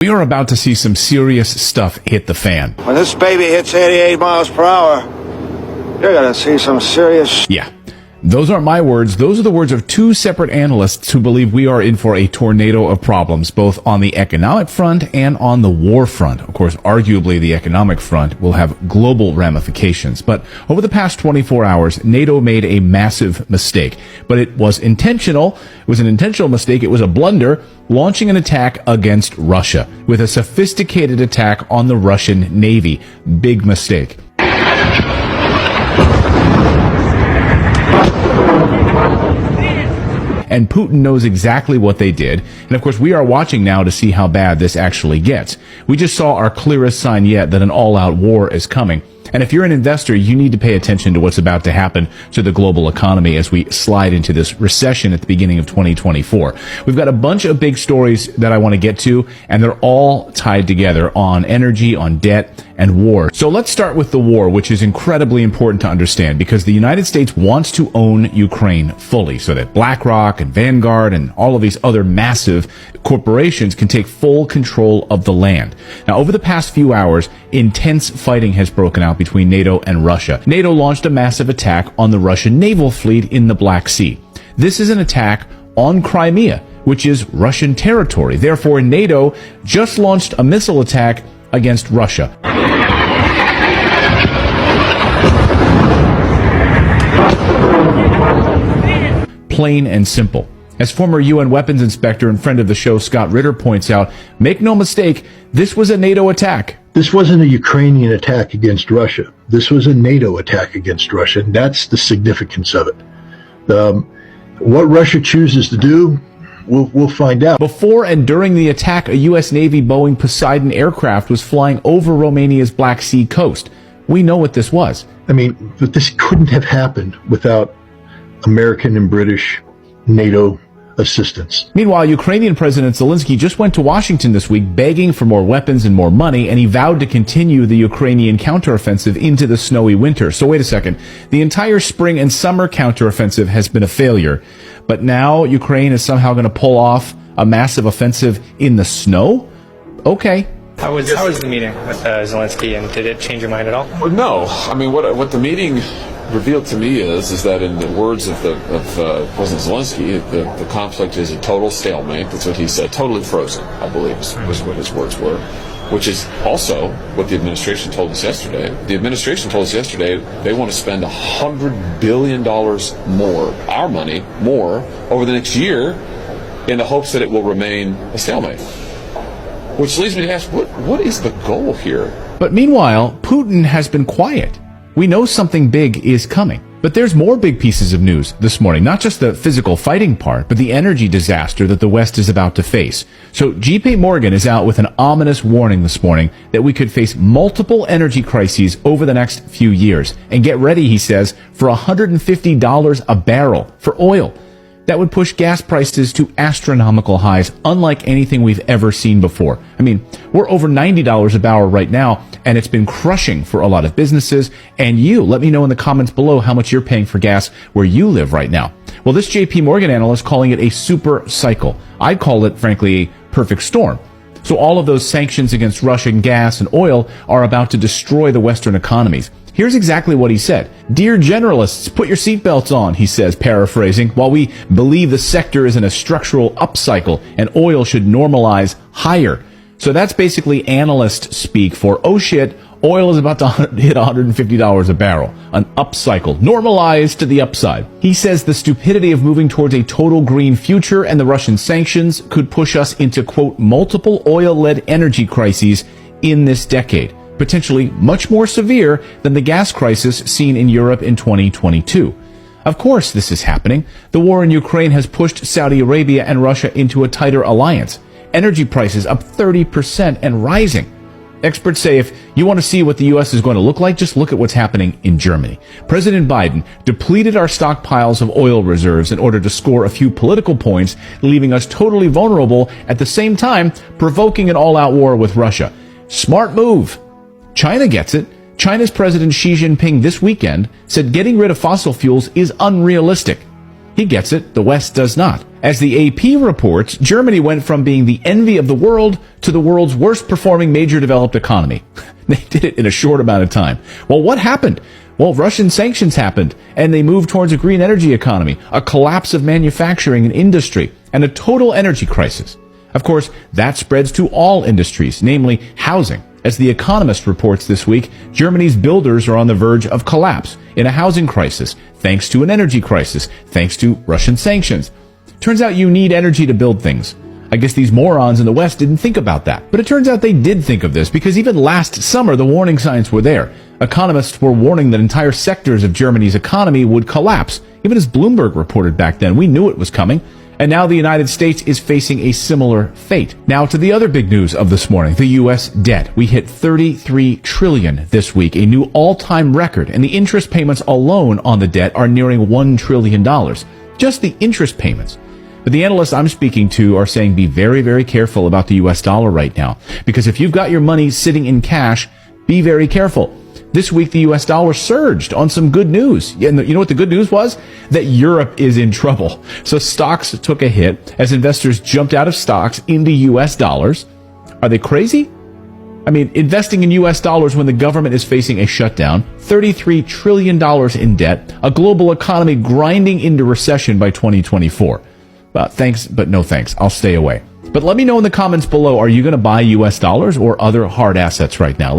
We are about to see some serious stuff hit the fan. When this baby hits 88 miles per hour, you're gonna see some serious Yeah. Those aren't my words. Those are the words of two separate analysts who believe we are in for a tornado of problems, both on the economic front and on the war front. Of course, arguably the economic front will have global ramifications. But over the past 24 hours, NATO made a massive mistake. But it was intentional. It was an intentional mistake. It was a blunder, launching an attack against Russia with a sophisticated attack on the Russian Navy. Big mistake. And Putin knows exactly what they did. And of course, we are watching now to see how bad this actually gets. We just saw our clearest sign yet that an all-out war is coming. And if you're an investor, you need to pay attention to what's about to happen to the global economy as we slide into this recession at the beginning of 2024. We've got a bunch of big stories that I want to get to, and they're all tied together on energy, on debt, and war. So let's start with the war, which is incredibly important to understand because the United States wants to own Ukraine fully so that BlackRock and Vanguard and all of these other massive corporations can take full control of the land. Now, over the past few hours, intense fighting has broken out between NATO and Russia. NATO launched a massive attack on the Russian naval fleet in the Black Sea. This is an attack on Crimea, which is Russian territory. Therefore, NATO just launched a missile attack against Russia. Plain and simple. As former UN weapons inspector and friend of the show Scott Ritter points out, make no mistake, this was a NATO attack. This wasn't a Ukrainian attack against Russia. This was a NATO attack against Russia, and that's the significance of it. What Russia chooses to do, we'll find out. Before and during the attack, a U.S. Navy Boeing Poseidon aircraft was flying over Romania's Black Sea coast. We know what this was. I mean, but this couldn't have happened without American and British NATO assistance. Meanwhile, Ukrainian President Zelensky just went to Washington this week begging for more weapons and more money, and he vowed to continue the Ukrainian counteroffensive into the snowy winter. So wait a second. The entire spring and summer counteroffensive has been a failure, but now Ukraine is somehow going to pull off a massive offensive in the snow? Okay. How was the meeting with Zelensky, and did it change your mind at all? Well, no. I mean, what the meeting revealed to me is that in the words of President Zelensky, the conflict is a total stalemate. That's what he said. Totally frozen, I believe, was what his words were. Which is also what the administration told us yesterday. The administration told us yesterday they want to spend $100 billion more, our money, more, over the next year in the hopes that it will remain a stalemate. Which leads me to ask, what is the goal here? But meanwhile, Putin has been quiet. We know something big is coming. But there's more big pieces of news this morning, not just the physical fighting part, but the energy disaster that the West is about to face. So JP Morgan is out with an ominous warning this morning that we could face multiple energy crises over the next few years. And get ready, he says, for $150 a barrel for oil. That would push gas prices to astronomical highs, unlike anything we've ever seen before. I mean, we're over $90 a barrel right now, and it's been crushing for a lot of businesses. And you, let me know in the comments below how much you're paying for gas where you live right now. Well, this JP Morgan analyst calling it a super cycle. I'd call it, frankly, a perfect storm. So all of those sanctions against Russian gas and oil are about to destroy the Western economies. Here's exactly what he said. Dear generalists, put your seatbelts on, he says, paraphrasing. While we believe the sector is in a structural upcycle and oil should normalize higher. So that's basically analyst speak for, oh shit, oil is about to hit $150 a barrel. An upcycle, normalized to the upside. He says the stupidity of moving towards a total green future and the Russian sanctions could push us into, quote, multiple oil-led energy crises in this decade. Potentially much more severe than the gas crisis seen in Europe in 2022. Of course this is happening. The war in Ukraine has pushed Saudi Arabia and Russia into a tighter alliance. Energy prices up 30% and rising. Experts say if you want to see what the U.S. is going to look like, just look at what's happening in Germany. President Biden depleted our stockpiles of oil reserves in order to score a few political points, leaving us totally vulnerable, at the same time provoking an all-out war with Russia. Smart move. China gets it. China's President Xi Jinping this weekend said getting rid of fossil fuels is unrealistic. He gets it. The West does not. As the AP reports, Germany went from being the envy of the world to the world's worst performing major developed economy. They did it in a short amount of time. Well, what happened? Well, Russian sanctions happened, and they moved towards a green energy economy, a collapse of manufacturing and industry, and a total energy crisis. Of course, that spreads to all industries, namely housing. As The Economist reports this week, Germany's builders are on the verge of collapse in a housing crisis, thanks to an energy crisis, thanks to Russian sanctions. Turns out you need energy to build things. I guess these morons in the West didn't think about that. But it turns out they did think of this, because even last summer the warning signs were there. Economists were warning that entire sectors of Germany's economy would collapse. Even as Bloomberg reported back then, we knew it was coming. And now the United States is facing a similar fate. Now to the other big news of this morning, the U.S. debt. We hit $33 trillion this week, a new all-time record, and the interest payments alone on the debt are nearing $1 trillion. Just the interest payments. But the analysts I'm speaking to are saying be very, very careful about the U.S. dollar right now. Because if you've got your money sitting in cash, be very careful. This week, the U.S. dollar surged on some good news. And you know what the good news was? That Europe is in trouble. So stocks took a hit as investors jumped out of stocks into U.S. dollars. Are they crazy? I mean, investing in U.S. dollars when the government is facing a shutdown, $33 trillion in debt, a global economy grinding into recession by 2024. Thanks, but no thanks. I'll stay away. But let me know in the comments below, are you going to buy U.S. dollars or other hard assets right now?